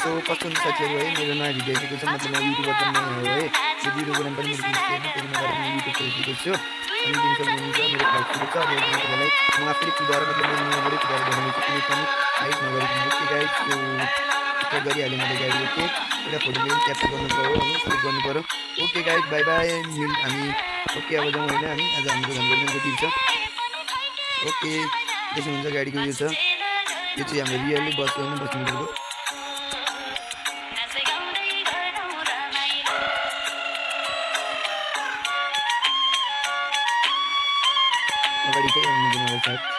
So कस्तो हुन्छ साथीहरू है, मेरो नयाँ भिडियो आइसकेको छ, मतलब म युट्युबर पनि नयाँ हो है। यो भिडियोको नाम पनि मेरो त्यही भएर म युट्युब खोलिदिएको छु। अनि दिन सक्नुहुन्छ मेरो लाइभ सुरु छ। अब तपाईँलाई म आफैले कुदाएर मतलब म यहाँबाटै कुदाएर देखाउनेछु, कुनै पनि हाइट नगरिकन। ओके गाइस, सो स्टार्ट गरिहालेँ मैले गाडी। ओके, एउटा फोटो पनि क्याप्चर गर्नु पऱ्यो अनि सेभ गर्नु पऱ्यो। ओके गाइस, बाई बाई, हामी ओके अब जाउँ होइन। हामी आज हाम्रो घरको टिम छ। ओके, देख्नुहुन्छ गाडीको यो छ, यो चाहिँ हाम्रो रियली बस होइन, बस मिटरको। अगाडि चाहिँ आउनु साथ